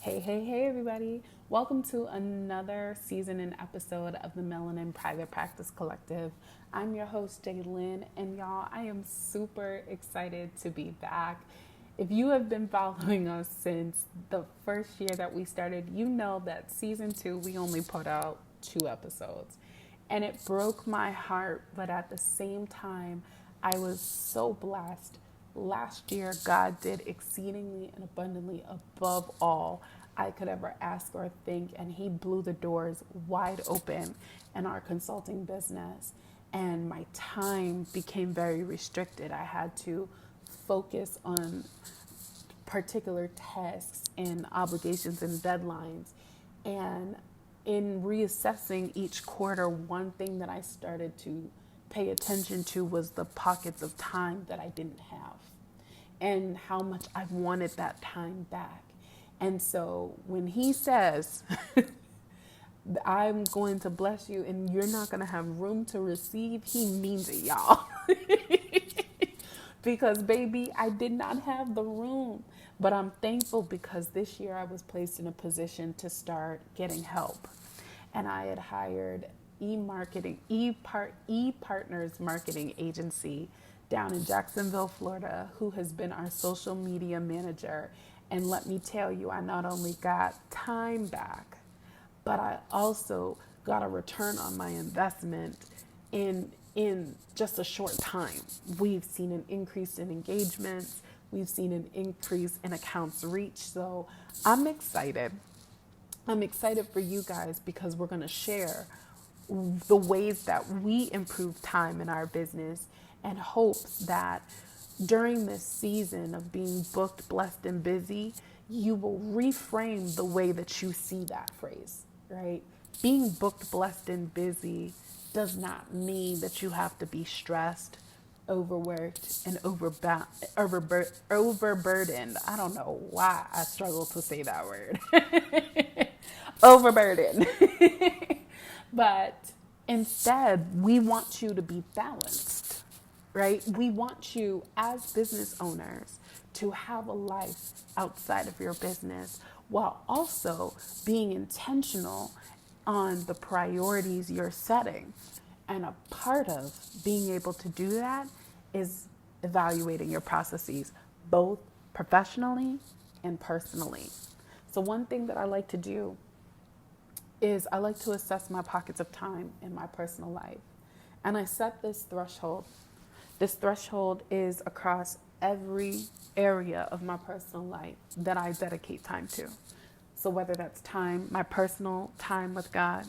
Hey, everybody. Welcome to another season and episode of the Melanin Private Practice Collective. I'm your host, Jaylyn, and y'all, I am super excited to be back. If you have been following us since the first year that we started, you know that season 2, we only put out 2 episodes. And it broke my heart, but at the same time, I was so blessed. Last year, God did exceedingly and abundantly above all I could ever ask or think, and He blew the doors wide open in our consulting business. And my time became very restricted. I had to focus on particular tasks and obligations and deadlines. And in reassessing each quarter, one thing that I started to pay attention to was the pockets of time that I didn't have and how much I wanted that time back. And so when He says, I'm going to bless you and you're not going to have room to receive, He means it, y'all. Because, baby, I did not have the room. But I'm thankful because this year I was placed in a position to start getting help. And I had hired e-partners marketing agency down in Jacksonville, Florida, who has been our social media manager. And let me tell you, I not only got time back, but I also got a return on my investment in just a short time. We've seen an increase in engagements. We've seen an increase in accounts reach. So I'm excited. I'm excited for you guys because we're going to share the ways that we improve time in our business and hopes that during this season of being booked, blessed, and busy, you will reframe the way that you see that phrase, right? Being booked, blessed, and busy does not mean that you have to be stressed, overworked, and overburdened. I don't know why I struggle to say that word. Overburdened. But instead, we want you to be balanced, right? We want you as business owners to have a life outside of your business while also being intentional on the priorities you're setting. And a part of being able to do that is evaluating your processes, both professionally and personally. So, one thing that I like to do is I like to assess my pockets of time in my personal life. And I set this threshold. This threshold is across every area of my personal life that I dedicate time to. So whether that's time, my personal time with God,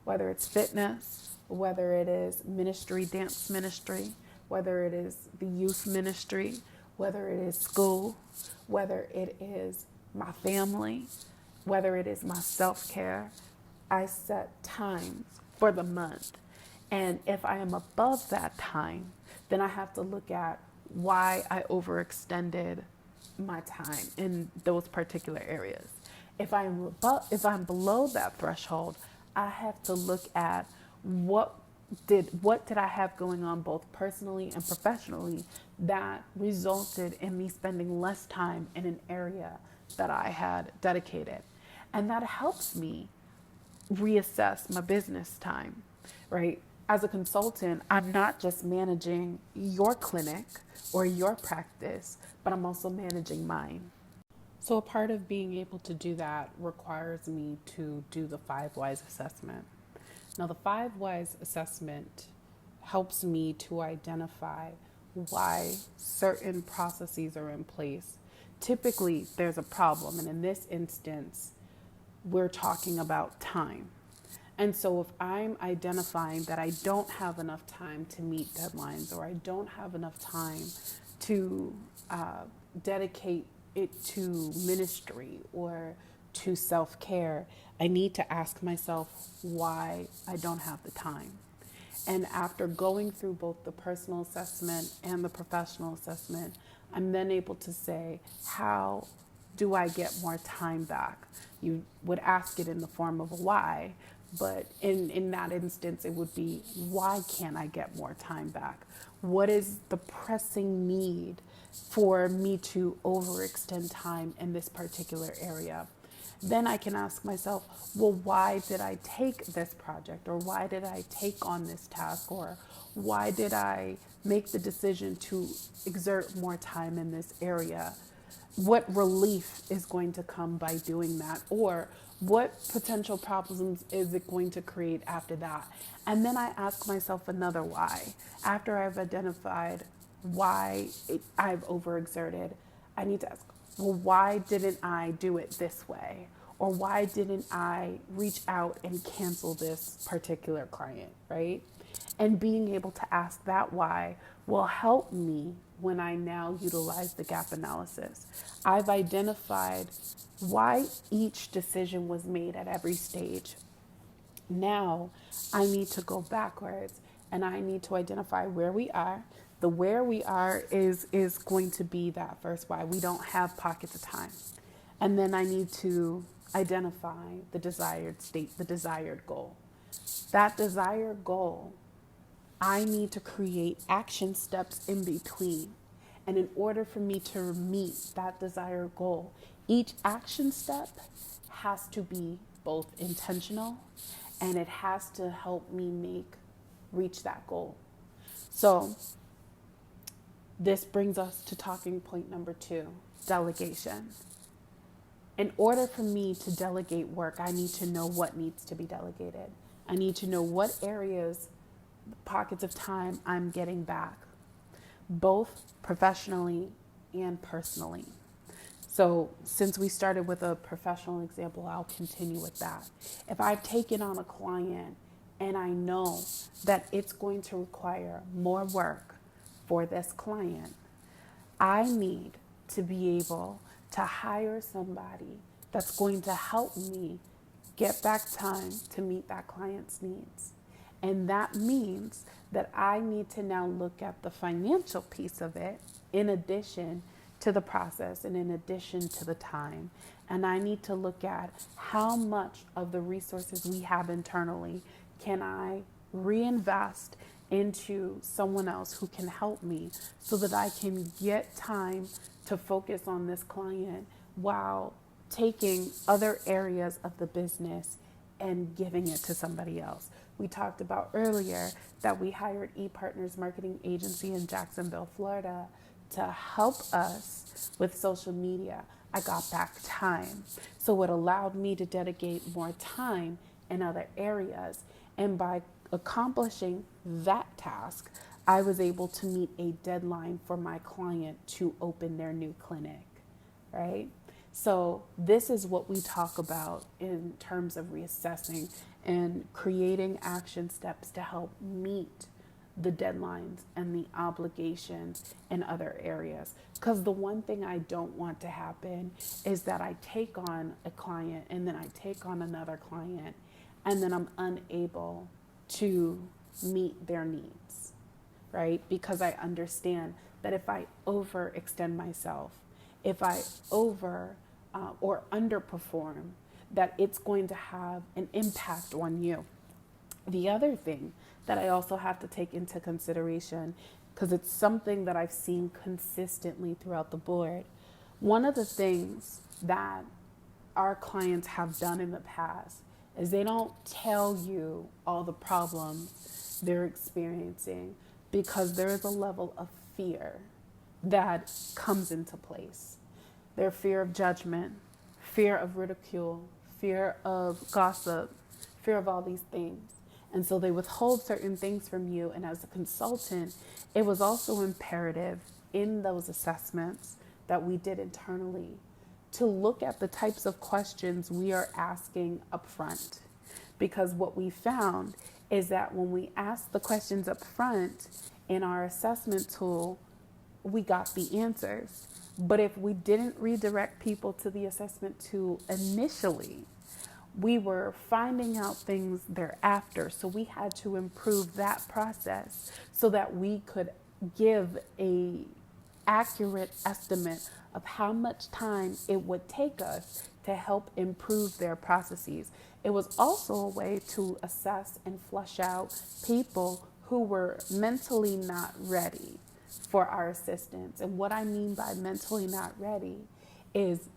whether it's fitness, whether it is ministry, dance ministry, whether it is the youth ministry, whether it is school, whether it is my family, whether it is my self-care, I set times for the month. And if I am above that time, then I have to look at why I overextended my time in those particular areas. If I'm below that threshold, I have to look at what did I have going on both personally and professionally that resulted in me spending less time in an area that I had dedicated. And that helps me reassess my business time, right? As a consultant, I'm not just managing your clinic or your practice, but I'm also managing mine. So, a part of being able to do that requires me to do the 5 Whys assessment. Now, the 5 Whys assessment helps me to identify why certain processes are in place. Typically, there's a problem, and in this instance, we're talking about time. And so if I'm identifying that I don't have enough time to meet deadlines or I don't have enough time to dedicate it to ministry or to self-care, I need to ask myself why I don't have the time. And after going through both the personal assessment and the professional assessment, I'm then able to say, how do I get more time back? You would ask it in the form of a why, but in that instance, it would be, why can't I get more time back? What is the pressing need for me to overextend time in this particular area? then I can ask myself, well, why did I take this project, or why did I take on this task, or why did I make the decision to exert more time in this area? What relief is going to come by doing that? Or what potential problems is it going to create after that? And then I ask myself another why. After I've identified why I've overexerted, I need to ask, well, why didn't I do it this way? Or why didn't I reach out and cancel this particular client, right? And being able to ask that why will help me when I now utilize the gap analysis. I've identified why each decision was made at every stage. Now I need to go backwards and I need to identify where we are. The where we are is going to be that first why. We don't have pockets of time. And then I need to identify the desired state, the desired goal. That desired goal, I need to create action steps in between. And in order for me to meet that desired goal, each action step has to be both intentional and it has to help me reach that goal. So this brings us to talking point number 2, delegation. In order for me to delegate work, I need to know what needs to be delegated. I need to know what areas, pockets of time I'm getting back, both professionally and personally. So since we started with a professional example, I'll continue with that. If I've taken on a client and I know that it's going to require more work for this client, I need to be able to hire somebody that's going to help me get back time to meet that client's needs. And that means that I need to now look at the financial piece of it in addition to the process and in addition to the time. And I need to look at how much of the resources we have internally can I reinvest into someone else who can help me so that I can get time to focus on this client while taking other areas of the business and giving it to somebody else. We talked about earlier that we hired ePartners Marketing Agency in Jacksonville, Florida to help us with social media. I got back time. So it allowed me to dedicate more time in other areas. And by accomplishing that task, I was able to meet a deadline for my client to open their new clinic, right? So this is what we talk about in terms of reassessing and creating action steps to help meet the deadlines and the obligations in other areas. Because the one thing I don't want to happen is that I take on a client and then I take on another client and then I'm unable to meet their needs, right? Because I understand that if I overextend myself, if I or underperform, that it's going to have an impact on you. The other thing that I also have to take into consideration, because it's something that I've seen consistently throughout the board, one of the things that our clients have done in the past is they don't tell you all the problems they're experiencing because there is a level of fear that comes into place. Their fear of judgment, fear of ridicule, fear of gossip, fear of all these things. And so they withhold certain things from you. And as a consultant, it was also imperative in those assessments that we did internally to look at the types of questions we are asking up front. Because what we found is that when we asked the questions up front in our assessment tool, we got the answers. But if we didn't redirect people to the assessment tool initially, we were finding out things thereafter. So we had to improve that process so that we could give a accurate estimate of how much time it would take us to help improve their processes. It was also a way to assess and flush out people who were mentally not ready for our assistance. And what I mean by mentally not ready is